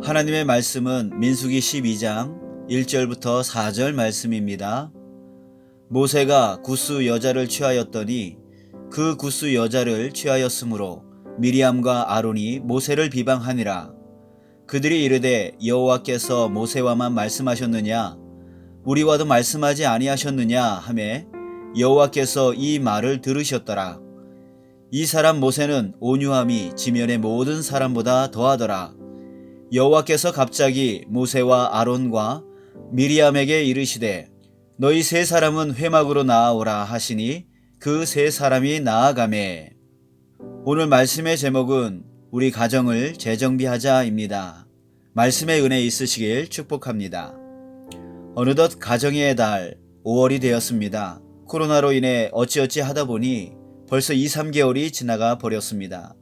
하나님의 말씀은 민수기 12장 1절부터 4절 말씀입니다. 모세가 굿수 여자를 취하였더니 그 굿수 여자를 취하였으므로 미리암과 아론이 모세를 비방하니라. 그들이 이르되 여호와께서 모세와만 말씀하셨느냐 우리와도 말씀하지 아니하셨느냐 하매 여호와께서 이 말을 들으셨더라. 이 사람 모세는 온유함이 지면의 모든 사람보다 더하더라. 여호와께서 갑자기 모세와 아론과 미리암에게 이르시되 너희 세 사람은 회막으로 나아오라 하시니 그 세 사람이 나아가매. 오늘 말씀의 제목은 우리 가정을 재정비하자입니다. 말씀의 은혜 있으시길 축복합니다. 어느덧 가정의 달 5월이 되었습니다. 코로나로 인해 어찌어찌 하다 보니 벌써 2, 3개월이 지나가 버렸습니다.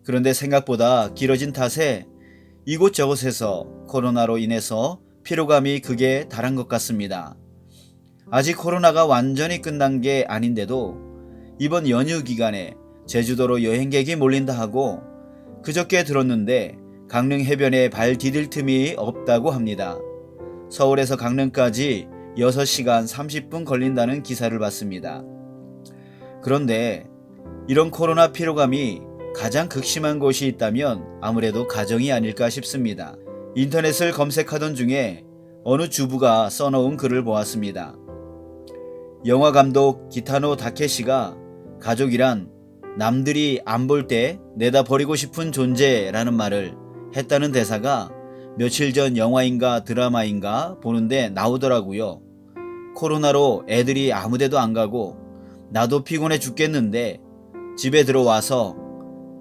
그런데 생각보다 길어진 탓에 이곳저곳에서 코로나로 인해서 피로감이 극에 달한 것 같습니다. 아직 코로나가 완전히 끝난 게 아닌데도 이번 연휴 기간에 제주도로 여행객이 몰린다 하고 그저께 들었는데 강릉 해변에 발 디딜 틈이 없다고 합니다. 서울에서 강릉까지 6시간 30분 걸린다는 기사를 봤습니다. 그런데 이런 코로나 피로감이 가장 극심한 곳이 있다면 아무래도 가정이 아닐까 싶습니다. 인터넷을 검색하던 중에 어느 주부가 써놓은 글을 보았습니다. 영화감독 기타노 다케시가 가족이란 남들이 안 볼 때 내다 버리고 싶은 존재라는 말을 했다는 대사가 며칠 전 영화인가 드라마인가 보는데 나오더라고요. 코로나로 애들이 아무데도 안 가고 나도 피곤해 죽겠는데 집에 들어와서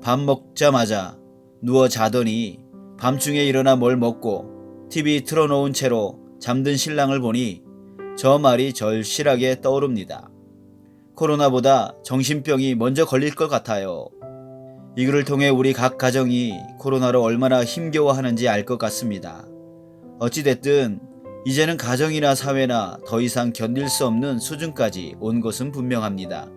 밥 먹자마자 누워 자더니 밤중에 일어나 뭘 먹고 TV 틀어놓은 채로 잠든 신랑을 보니 저 말이 절실하게 떠오릅니다. 코로나보다 정신병이 먼저 걸릴 것 같아요. 이 글을 통해 우리 각 가정이 코로나로 얼마나 힘겨워하는지 알 것 같습니다. 어찌됐든 이제는 가정이나 사회나 더 이상 견딜 수 없는 수준까지 온 것은 분명합니다.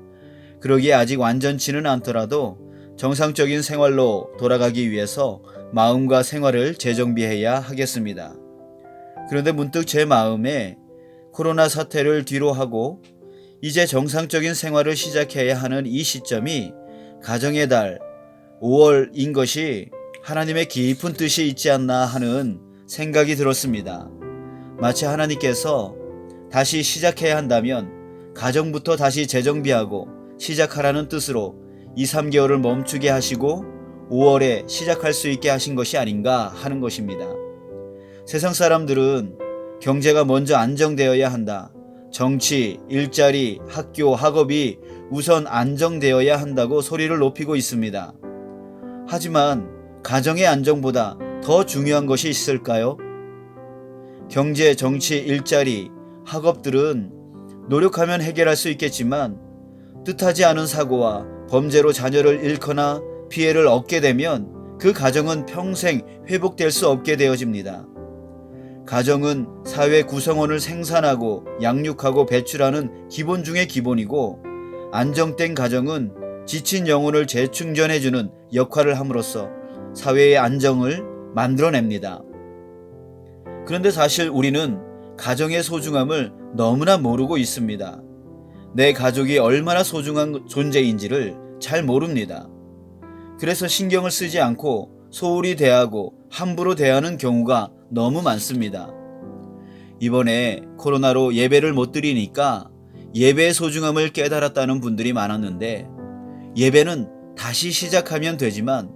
그러기에 아직 완전치는 않더라도 정상적인 생활로 돌아가기 위해서 마음과 생활을 재정비해야 하겠습니다. 그런데 문득 제 마음에 코로나 사태를 뒤로하고 이제 정상적인 생활을 시작해야 하는 이 시점이 가정의 달 5월인 것이 하나님의 깊은 뜻이 있지 않나 하는 생각이 들었습니다. 마치 하나님께서 다시 시작해야 한다면 가정부터 다시 재정비하고 시작하라는 뜻으로 2, 3개월을 멈추게 하시고 5월에 시작할 수 있게 하신 것이 아닌가 하는 것입니다. 세상 사람들은 경제가 먼저 안정되어야 한다. 정치, 일자리, 학교, 학업이 우선 안정되어야 한다고 소리를 높이고 있습니다. 하지만 가정의 안정보다 더 중요한 것이 있을까요? 경제, 정치, 일자리, 학업들은 노력하면 해결할 수 있겠지만 뜻하지 않은 사고와 범죄로 자녀를 잃거나 피해를 얻게 되면 그 가정은 평생 회복될 수 없게 되어집니다. 가정은 사회 구성원을 생산하고 양육하고 배출하는 기본 중의 기본이고 안정된 가정은 지친 영혼을 재충전해주는 역할을 함으로써 사회의 안정을 만들어냅니다. 그런데 사실 우리는 가정의 소중함을 너무나 모르고 있습니다. 내 가족이 얼마나 소중한 존재인지를 잘 모릅니다. 그래서 신경을 쓰지 않고 소홀히 대하고 함부로 대하는 경우가 너무 많습니다. 이번에 코로나로 예배를 못 드리니까 예배의 소중함을 깨달았다는 분들이 많았는데 예배는 다시 시작하면 되지만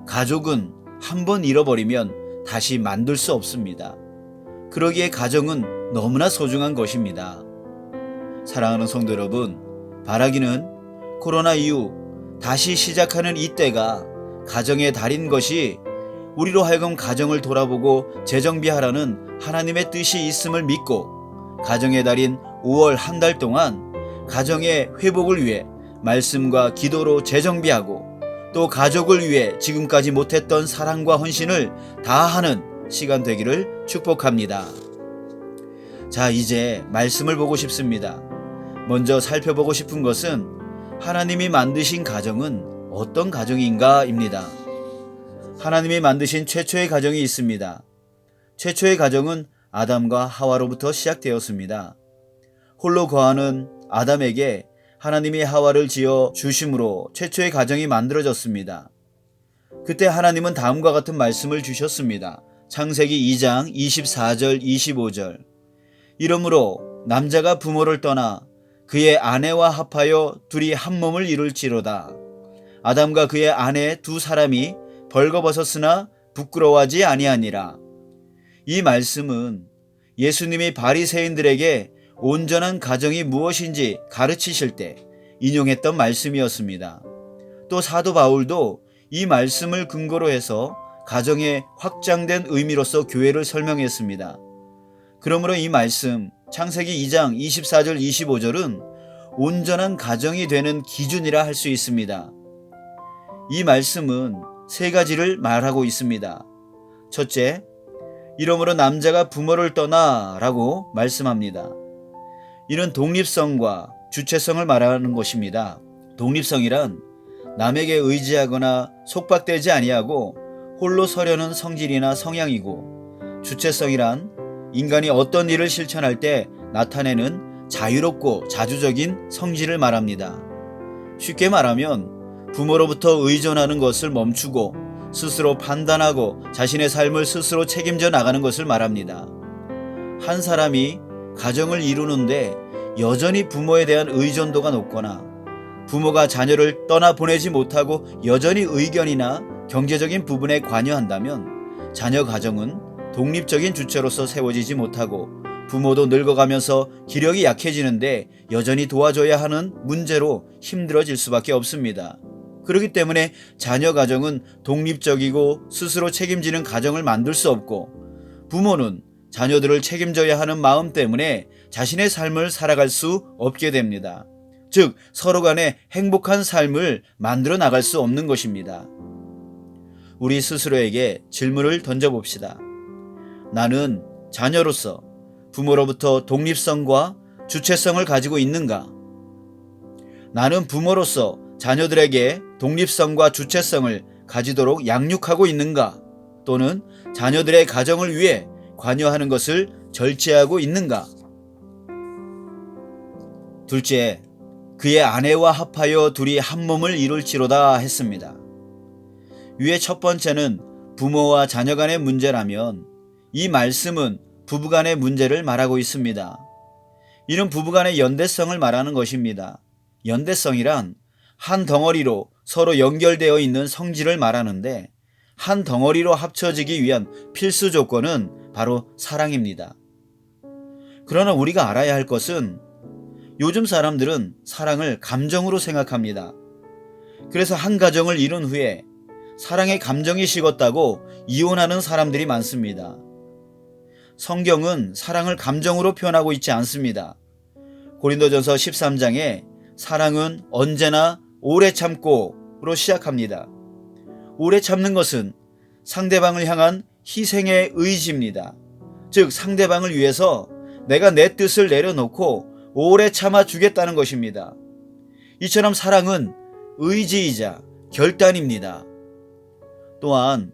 가족은 한번 잃어버리면 다시 만들 수 없습니다. 그러기에 가정은 너무나 소중한 것입니다. 사랑하는 성도 여러분, 바라기는 코로나 이후 다시 시작하는 이때가 가정의 달인 것이 우리로 하여금 가정을 돌아보고 재정비하라는 하나님의 뜻이 있음을 믿고 가정의 달인 5월 한 달 동안 가정의 회복을 위해 말씀과 기도로 재정비하고 또 가족을 위해 지금까지 못했던 사랑과 헌신을 다하는 시간 되기를 축복합니다. 자, 이제 말씀을 보고 싶습니다. 먼저 살펴보고 싶은 것은 하나님이 만드신 가정은 어떤 가정인가입니다. 하나님이 만드신 최초의 가정이 있습니다. 최초의 가정은 아담과 하와로부터 시작되었습니다. 홀로 거하는 아담에게 하나님이 하와를 지어 주심으로 최초의 가정이 만들어졌습니다. 그때 하나님은 다음과 같은 말씀을 주셨습니다. 창세기 2장 24절 25절. 이러므로 남자가 부모를 떠나 그의 아내와 합하여 둘이 한 몸을 이룰지로다. 아담과 그의 아내 두 사람이 벌거벗었으나 부끄러워하지 아니하니라. 이 말씀은 예수님이 바리새인들에게 온전한 가정이 무엇인지 가르치실 때 인용했던 말씀이었습니다. 또 사도 바울도 이 말씀을 근거로 해서 가정의 확장된 의미로서 교회를 설명했습니다. 그러므로 이 말씀 창세기 2장 24절 25절은 온전한 가정이 되는 기준이라 할 수 있습니다. 이 말씀은 세 가지를 말하고 있습니다. 첫째, 이러므로 남자가 부모를 떠나 라고 말씀합니다. 이는 독립성과 주체성을 말하는 것입니다. 독립성이란 남에게 의지하거나 속박되지 아니하고 홀로 서려는 성질이나 성향이고, 주체성이란 인간이 어떤 일을 실천할 때 나타내는 자유롭고 자주적인 성질을 말합니다. 쉽게 말하면 부모로부터 의존하는 것을 멈추고 스스로 판단하고 자신의 삶을 스스로 책임져 나가는 것을 말합니다. 한 사람이 가정을 이루는데 여전히 부모에 대한 의존도가 높거나 부모가 자녀를 떠나보내지 못하고 여전히 의견이나 경제적인 부분에 관여한다면 자녀 가정은 독립적인 주체로서 세워지지 못하고 부모도 늙어가면서 기력이 약해지는데 여전히 도와줘야 하는 문제로 힘들어질 수밖에 없습니다. 그렇기 때문에 자녀 가정은 독립적이고 스스로 책임지는 가정을 만들 수 없고, 부모는 자녀들을 책임져야 하는 마음 때문에 자신의 삶을 살아갈 수 없게 됩니다. 즉 서로 간에 행복한 삶을 만들어 나갈 수 없는 것입니다. 우리 스스로에게 질문을 던져봅시다. 나는 자녀로서 부모로부터 독립성과 주체성을 가지고 있는가? 나는 부모로서 자녀들에게 독립성과 주체성을 가지도록 양육하고 있는가? 또는 자녀들의 가정을 위해 관여하는 것을 절제하고 있는가? 둘째, 그의 아내와 합하여 둘이 한 몸을 이룰지로다 했습니다. 위의 첫 번째는 부모와 자녀 간의 문제라면 이 말씀은 부부간의 문제를 말하고 있습니다. 이는 부부간의 연대성을 말하는 것입니다. 연대성이란 한 덩어리로 서로 연결되어 있는 성질을 말하는데, 한 덩어리로 합쳐지기 위한 필수 조건은 바로 사랑입니다. 그러나 우리가 알아야 할 것은 요즘 사람들은 사랑을 감정으로 생각합니다. 그래서 한 가정을 이룬 후에 사랑의 감정이 식었다고 이혼하는 사람들이 많습니다. 성경은 사랑을 감정으로 표현하고 있지 않습니다. 고린도전서 13장에 사랑은 언제나 오래 참고로 시작합니다. 오래 참는 것은 상대방을 향한 희생의 의지입니다. 즉 상대방을 위해서 내가 내 뜻을 내려놓고 오래 참아 주겠다는 것입니다. 이처럼 사랑은 의지이자 결단입니다. 또한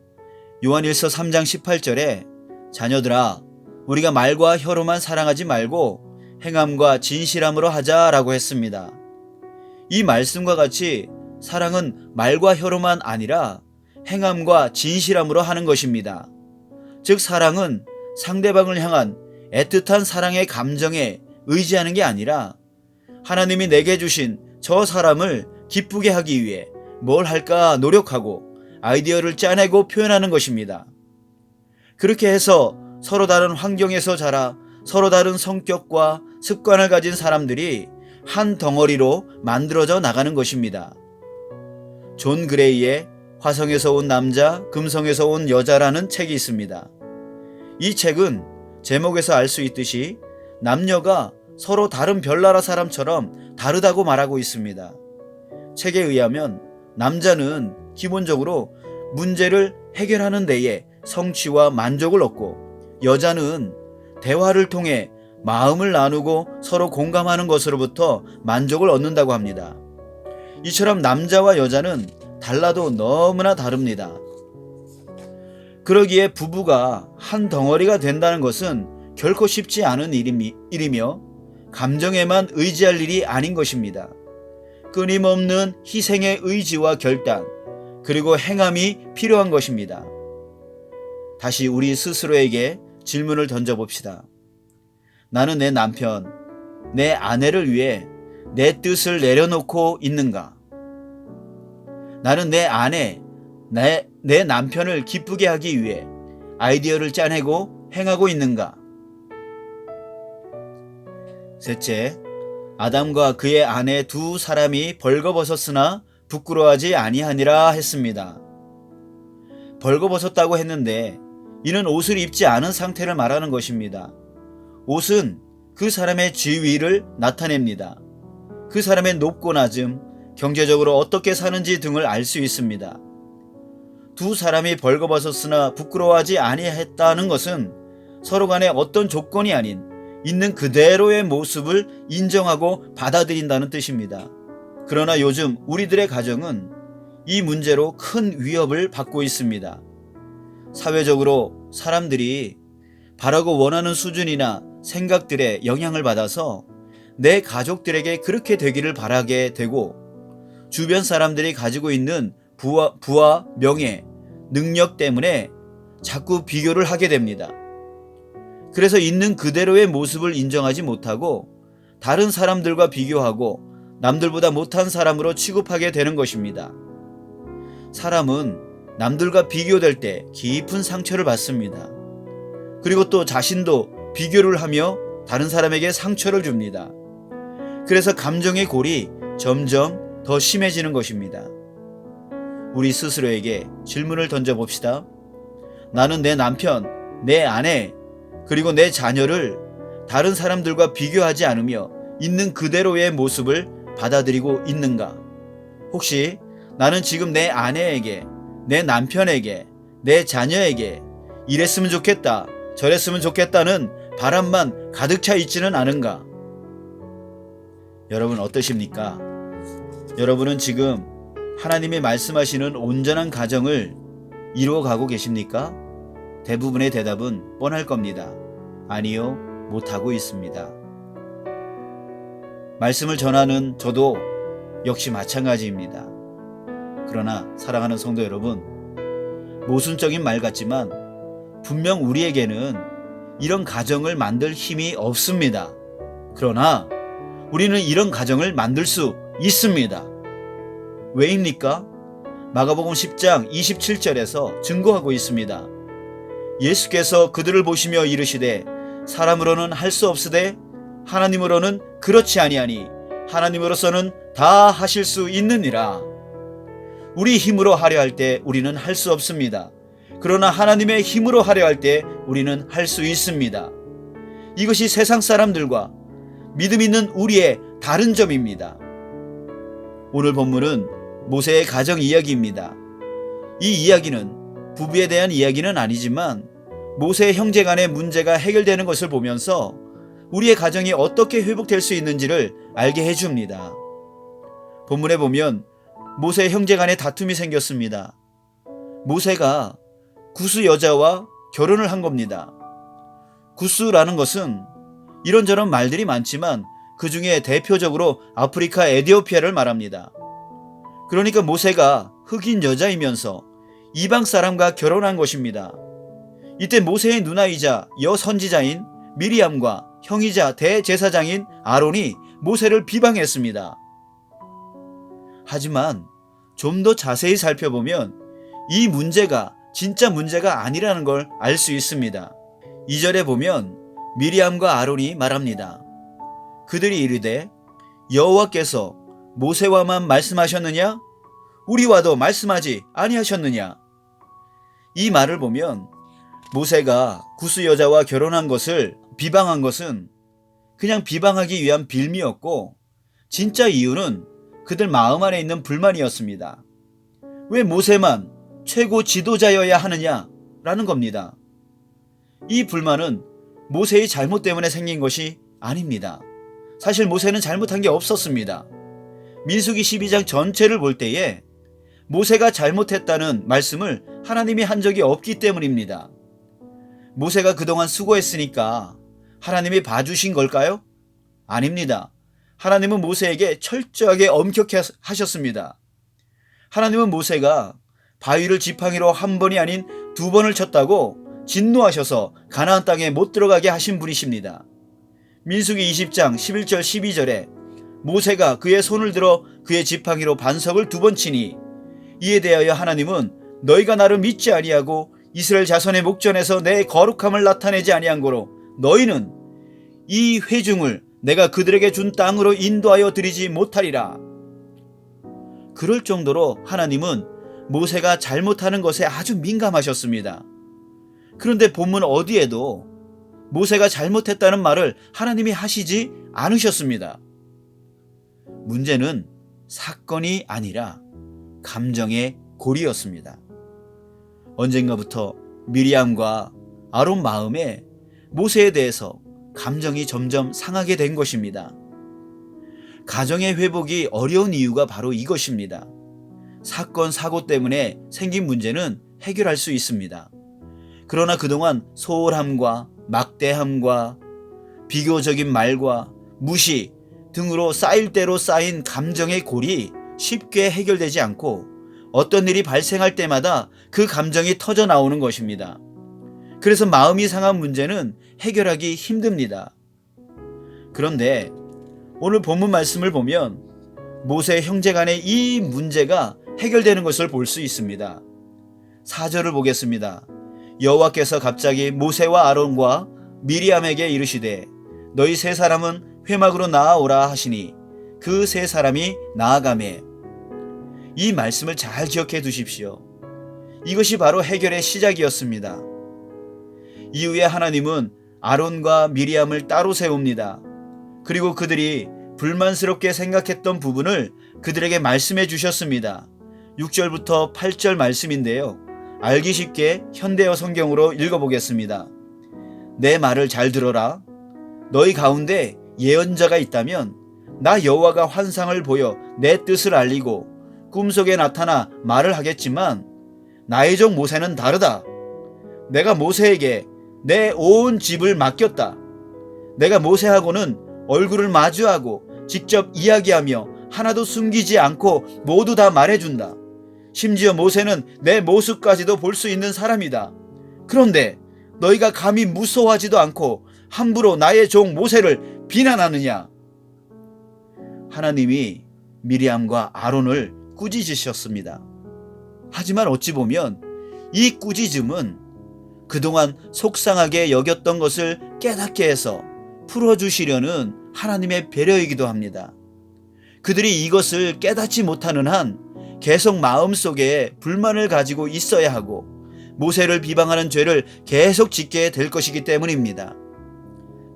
요한일서 3장 18절에 자녀들아 우리가 말과 혀로만 사랑하지 말고 행함과 진실함으로 하자라고 했습니다. 이 말씀과 같이 사랑은 말과 혀로만 아니라 행함과 진실함으로 하는 것입니다. 즉 사랑은 상대방을 향한 애틋한 사랑의 감정에 의지하는 게 아니라 하나님이 내게 주신 저 사람을 기쁘게 하기 위해 뭘 할까 노력하고 아이디어를 짜내고 표현하는 것입니다. 그렇게 해서 서로 다른 환경에서 자라 서로 다른 성격과 습관을 가진 사람들이 한 덩어리로 만들어져 나가는 것입니다. 존 그레이의 화성에서 온 남자, 금성에서 온 여자라는 책이 있습니다. 이 책은 제목에서 알 수 있듯이 남녀가 서로 다른 별나라 사람처럼 다르다고 말하고 있습니다. 책에 의하면 남자는 기본적으로 문제를 해결하는 데에 성취와 만족을 얻고, 여자는 대화를 통해 마음을 나누고 서로 공감하는 것으로부터 만족을 얻는다고 합니다. 이처럼 남자와 여자는 달라도 너무나 다릅니다. 그러기에 부부가 한 덩어리가 된다는 것은 결코 쉽지 않은 일이며 감정에만 의지할 일이 아닌 것입니다. 끊임없는 희생의 의지와 결단, 그리고 행함이 필요한 것입니다. 다시 우리 스스로에게 질문을 던져봅시다. 나는 내 남편, 내 아내를 위해 내 뜻을 내려놓고 있는가? 나는 내 아내, 내 남편을 기쁘게 하기 위해 아이디어를 짜내고 행하고 있는가? 셋째, 아담과 그의 아내 두 사람이 벌거벗었으나 부끄러워하지 아니하니라 했습니다. 벌거벗었다고 했는데 이는 옷을 입지 않은 상태를 말하는 것입니다. 옷은 그 사람의 지위를 나타냅니다. 그 사람의 높고 낮음, 경제적으로 어떻게 사는지 등을 알 수 있습니다. 두 사람이 벌거벗었으나 부끄러워하지 아니했다는 것은 서로 간에 어떤 조건이 아닌 있는 그대로의 모습을 인정하고 받아들인다는 뜻입니다. 그러나 요즘 우리들의 가정은 이 문제로 큰 위협을 받고 있습니다. 사회적으로 사람들이 바라고 원하는 수준이나 생각들에 영향을 받아서 내 가족들에게 그렇게 되기를 바라게 되고 주변 사람들이 가지고 있는 부와 명예, 능력 때문에 자꾸 비교를 하게 됩니다. 그래서 있는 그대로의 모습을 인정하지 못하고 다른 사람들과 비교하고 남들보다 못한 사람으로 취급하게 되는 것입니다. 사람은 남들과 비교될 때 깊은 상처를 받습니다. 그리고 또 자신도 비교를 하며 다른 사람에게 상처를 줍니다. 그래서 감정의 골이 점점 더 심해지는 것입니다. 우리 스스로에게 질문을 던져봅시다. 나는 내 남편, 내 아내, 그리고 내 자녀를 다른 사람들과 비교하지 않으며 있는 그대로의 모습을 받아들이고 있는가? 혹시 나는 지금 내 아내에게, 내 남편에게, 내 자녀에게 이랬으면 좋겠다, 저랬으면 좋겠다는 바람만 가득 차 있지는 않은가? 여러분 어떠십니까? 여러분은 지금 하나님이 말씀하시는 온전한 가정을 이루어가고 계십니까? 대부분의 대답은 뻔할 겁니다. 아니요, 못하고 있습니다. 말씀을 전하는 저도 역시 마찬가지입니다. 그러나 사랑하는 성도 여러분, 모순적인 말 같지만 분명 우리에게는 이런 가정을 만들 힘이 없습니다. 그러나 우리는 이런 가정을 만들 수 있습니다. 왜입니까? 마가복음 10장 27절에서 증거하고 있습니다. 예수께서 그들을 보시며 이르시되 사람으로는 할 수 없으되 하나님으로는 그렇지 아니하니 하나님으로서는 다 하실 수 있느니라. 우리 힘으로 하려 할 때 우리는 할 수 없습니다. 그러나 하나님의 힘으로 하려 할 때 우리는 할 수 있습니다. 이것이 세상 사람들과 믿음 있는 우리의 다른 점입니다. 오늘 본문은 모세의 가정 이야기입니다. 이 이야기는 부부에 대한 이야기는 아니지만 모세의 형제 간의 문제가 해결되는 것을 보면서 우리의 가정이 어떻게 회복될 수 있는지를 알게 해줍니다. 본문에 보면 모세의 형제 간에 다툼이 생겼습니다. 모세가 구스 여자와 결혼을 한 겁니다. 구스라는 것은 이런저런 말들이 많지만 그 중에 대표적으로 아프리카 에티오피아를 말합니다. 그러니까 모세가 흑인 여자이면서 이방 사람과 결혼한 것입니다. 이때 모세의 누나이자 여선지자인 미리암과 형이자 대제사장인 아론이 모세를 비방했습니다. 하지만 좀 더 자세히 살펴보면 이 문제가 진짜 문제가 아니라는 걸 알 수 있습니다. 2절에 보면 미리암과 아론이 말합니다. 그들이 이르되 여호와께서 모세와만 말씀하셨느냐? 우리와도 말씀하지 아니하셨느냐? 이 말을 보면 모세가 구스 여자와 결혼한 것을 비방한 것은 그냥 비방하기 위한 빌미였고 진짜 이유는 그들 마음 안에 있는 불만이었습니다. 왜 모세만 최고 지도자여야 하느냐라는 겁니다. 이 불만은 모세의 잘못 때문에 생긴 것이 아닙니다. 사실 모세는 잘못한 게 없었습니다. 민수기 12장 전체를 볼 때에 모세가 잘못했다는 말씀을 하나님이 한 적이 없기 때문입니다. 모세가 그동안 수고했으니까 하나님이 봐주신 걸까요? 아닙니다. 하나님은 모세에게 철저하게 엄격히 하셨습니다. 하나님은 모세가 바위를 지팡이로 한 번이 아닌 2번을 쳤다고 진노하셔서 가나안 땅에 못 들어가게 하신 분이십니다. 민수기 20장 11절 12절에 모세가 그의 손을 들어 그의 지팡이로 반석을 2번 치니 이에 대하여 하나님은 너희가 나를 믿지 아니하고 이스라엘 자손의 목전에서 내 거룩함을 나타내지 아니한 고로 너희는 이 회중을 내가 그들에게 준 땅으로 인도하여 드리지 못하리라. 그럴 정도로 하나님은 모세가 잘못하는 것에 아주 민감하셨습니다. 그런데 본문 어디에도 모세가 잘못했다는 말을 하나님이 하시지 않으셨습니다. 문제는 사건이 아니라 감정의 골이었습니다. 언젠가부터 미리암과 아론 마음에 모세에 대해서 감정이 점점 상하게 된 것입니다. 가정의 회복이 어려운 이유가 바로 이것입니다. 사건, 사고 때문에 생긴 문제는 해결할 수 있습니다. 그러나 그동안 소홀함과 막대함과 비교적인 말과 무시 등으로 쌓일 대로 쌓인 감정의 골이 쉽게 해결되지 않고 어떤 일이 발생할 때마다 그 감정이 터져 나오는 것입니다. 그래서 마음이 상한 문제는 해결하기 힘듭니다. 그런데 오늘 본문 말씀을 보면 모세 형제 간의 이 문제가 해결되는 것을 볼 수 있습니다. 4절을 보겠습니다. 여호와께서 갑자기 모세와 아론과 미리암에게 이르시되 너희 세 사람은 회막으로 나아오라 하시니 그 세 사람이 나아가매. 이 말씀을 잘 기억해 두십시오. 이것이 바로 해결의 시작이었습니다. 이후에 하나님은 아론과 미리암을 따로 세웁니다. 그리고 그들이 불만스럽게 생각했던 부분을 그들에게 말씀해 주셨습니다. 6절부터 8절 말씀인데요. 알기 쉽게 현대어 성경으로 읽어보겠습니다. 내 말을 잘 들어라. 너희 가운데 예언자가 있다면 나 여호와가 환상을 보여 내 뜻을 알리고 꿈속에 나타나 말을 하겠지만 나의 종 모세는 다르다. 내가 모세에게 내 온 집을 맡겼다. 내가 모세하고는 얼굴을 마주하고 직접 이야기하며 하나도 숨기지 않고 모두 다 말해준다. 심지어 모세는 내 모습까지도 볼 수 있는 사람이다. 그런데 너희가 감히 무서워하지도 않고 함부로 나의 종 모세를 비난하느냐? 하나님이 미리암과 아론을 꾸짖으셨습니다. 하지만 어찌 보면 이 꾸짖음은 그동안 속상하게 여겼던 것을 깨닫게 해서 풀어주시려는 하나님의 배려이기도 합니다. 그들이 이것을 깨닫지 못하는 한 계속 마음속에 불만을 가지고 있어야 하고 모세를 비방하는 죄를 계속 짓게 될 것이기 때문입니다.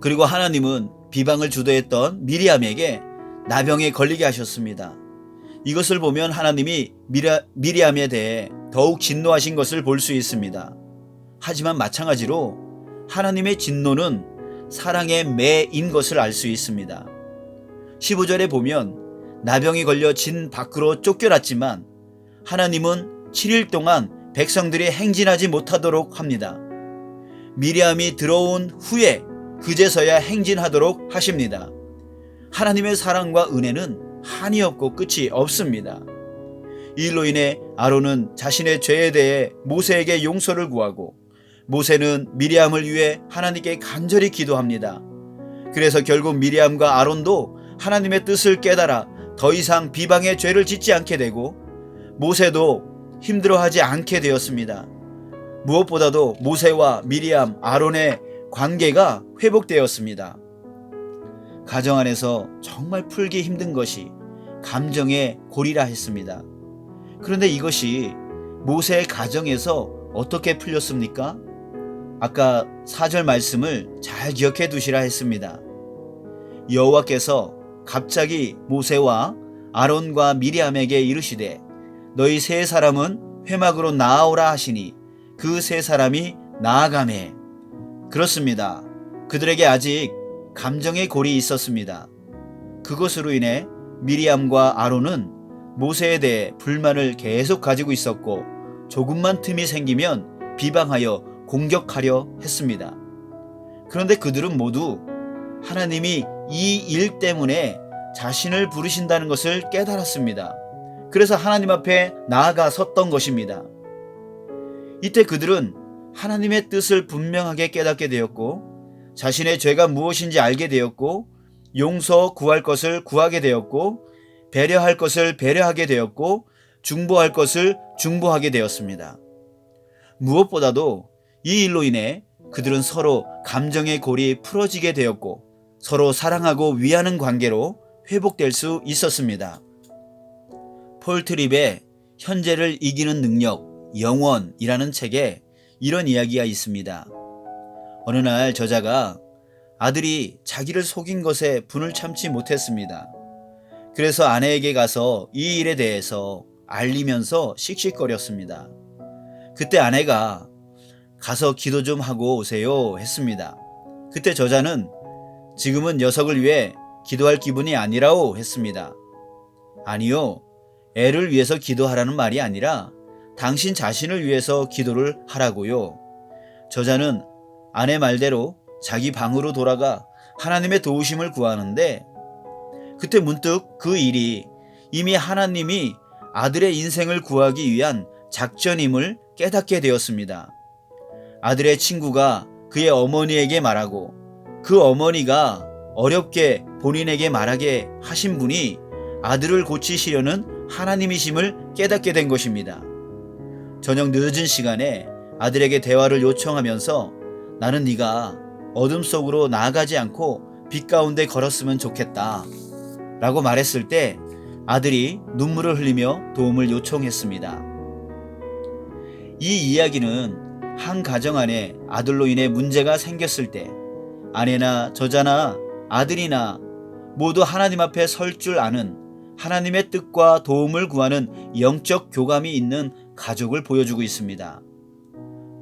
그리고 하나님은 비방을 주도했던 미리암에게 나병에 걸리게 하셨습니다. 이것을 보면 하나님이 미리암에 대해 더욱 진노하신 것을 볼 수 있습니다. 하지만 마찬가지로 하나님의 진노는 사랑의 매인 것을 알 수 있습니다. 15절에 보면 나병이 걸려 진 밖으로 쫓겨났지만 하나님은 7일 동안 백성들이 행진하지 못하도록 합니다. 미리암이 들어온 후에 그제서야 행진하도록 하십니다. 하나님의 사랑과 은혜는 한이 없고 끝이 없습니다. 이 일로 인해 아론은 자신의 죄에 대해 모세에게 용서를 구하고 모세는 미리암을 위해 하나님께 간절히 기도합니다. 그래서 결국 미리암과 아론도 하나님의 뜻을 깨달아 더 이상 비방의 죄를 짓지 않게 되고 모세도 힘들어하지 않게 되었습니다. 무엇보다도 모세와 미리암, 아론의 관계가 회복되었습니다. 가정 안에서 정말 풀기 힘든 것이 감정의 골이라 했습니다. 그런데 이것이 모세의 가정에서 어떻게 풀렸습니까? 아까 4절 말씀을 잘 기억해 두시라 했습니다. 여호와께서 갑자기 모세와 아론과 미리암에게 이르시되 너희 세 사람은 회막으로 나아오라 하시니 그 세 사람이 나아가매. 그렇습니다. 그들에게 아직 감정의 골이 있었습니다. 그것으로 인해 미리암과 아론은 모세에 대해 불만을 계속 가지고 있었고 조금만 틈이 생기면 비방하여 공격하려 했습니다. 그런데 그들은 모두 하나님이 이 일 때문에 자신을 부르신다는 것을 깨달았습니다. 그래서 하나님 앞에 나아가 섰던 것입니다. 이때 그들은 하나님의 뜻을 분명하게 깨닫게 되었고 자신의 죄가 무엇인지 알게 되었고 용서 구할 것을 구하게 되었고 배려할 것을 배려하게 되었고 중보할 것을 중보하게 되었습니다. 무엇보다도 이 일로 인해 그들은 서로 감정의 골이 풀어지게 되었고 서로 사랑하고 위하는 관계로 회복될 수 있었습니다. 폴 트립의 현재를 이기는 능력, 영원이라는 책에 이런 이야기가 있습니다. 어느 날 저자가 아들이 자기를 속인 것에 분을 참지 못했습니다. 그래서 아내에게 가서 이 일에 대해서 알리면서 씩씩거렸습니다. 그때 아내가 가서 기도 좀 하고 오세요 했습니다. 그때 저자는 지금은 녀석을 위해 기도할 기분이 아니라오 했습니다. 아니요, 애를 위해서 기도하라는 말이 아니라 당신 자신을 위해서 기도를 하라고요. 저자는 아내 말대로 자기 방으로 돌아가 하나님의 도우심을 구하는데 그때 문득 그 일이 이미 하나님이 아들의 인생을 구하기 위한 작전임을 깨닫게 되었습니다. 아들의 친구가 그의 어머니에게 말하고 그 어머니가 어렵게 본인에게 말하게 하신 분이 아들을 고치시려는 하나님이심을 깨닫게 된 것입니다. 저녁 늦은 시간에 아들에게 대화를 요청하면서 나는 네가 어둠 속으로 나아가지 않고 빛 가운데 걸었으면 좋겠다 라고 말했을 때 아들이 눈물을 흘리며 도움을 요청했습니다. 이 이야기는 한 가정 안에 아들로 인해 문제가 생겼을 때 아내나 저자나 아들이나 모두 하나님 앞에 설 줄 아는 하나님의 뜻과 도움을 구하는 영적 교감이 있는 가족을 보여주고 있습니다.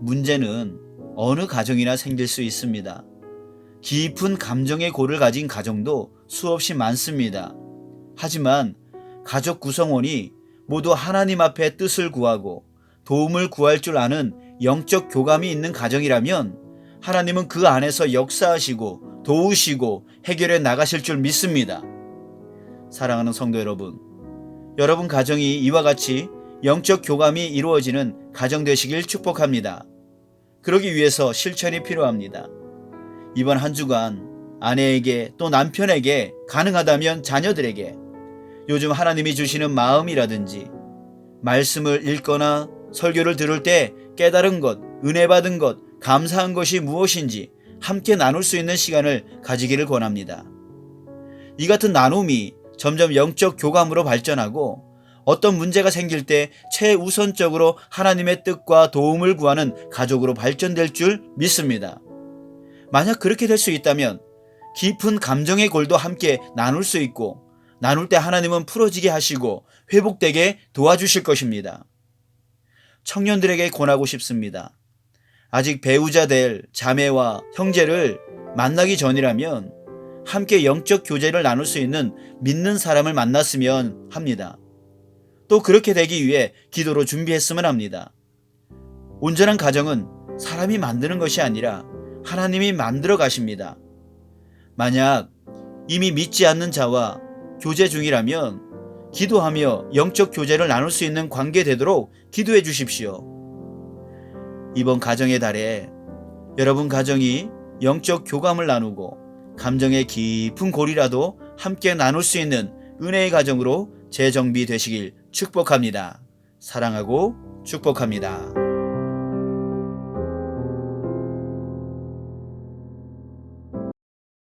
문제는 어느 가정이나 생길 수 있습니다. 깊은 감정의 골을 가진 가정도 수없이 많습니다. 하지만 가족 구성원이 모두 하나님 앞에 뜻을 구하고 도움을 구할 줄 아는 영적 교감이 있는 가정이라면 하나님은 그 안에서 역사하시고 도우시고 해결해 나가실 줄 믿습니다. 사랑하는 성도 여러분, 여러분 가정이 이와 같이 영적 교감이 이루어지는 가정 되시길 축복합니다. 그러기 위해서 실천이 필요합니다. 이번 한 주간 아내에게 또 남편에게 가능하다면 자녀들에게 요즘 하나님이 주시는 마음이라든지 말씀을 읽거나 설교를 들을 때 깨달은 것, 은혜 받은 것, 감사한 것이 무엇인지 함께 나눌 수 있는 시간을 가지기를 권합니다. 이 같은 나눔이 점점 영적 교감으로 발전하고 어떤 문제가 생길 때 최우선적으로 하나님의 뜻과 도움을 구하는 가족으로 발전될 줄 믿습니다. 만약 그렇게 될 수 있다면 깊은 감정의 골도 함께 나눌 수 있고 나눌 때 하나님은 풀어지게 하시고 회복되게 도와주실 것입니다. 청년들에게 권하고 싶습니다. 아직 배우자 될 자매와 형제를 만나기 전이라면 함께 영적 교제를 나눌 수 있는 믿는 사람을 만났으면 합니다. 또 그렇게 되기 위해 기도로 준비했으면 합니다. 온전한 가정은 사람이 만드는 것이 아니라 하나님이 만들어 가십니다. 만약 이미 믿지 않는 자와 교제 중이라면 기도하며 영적 교제를 나눌 수 있는 관계 되도록 기도해 주십시오. 이번 가정의 달에 여러분 가정이 영적 교감을 나누고 감정의 깊은 골이라도 함께 나눌 수 있는 은혜의 가정으로 재정비되시길 축복합니다. 사랑하고 축복합니다.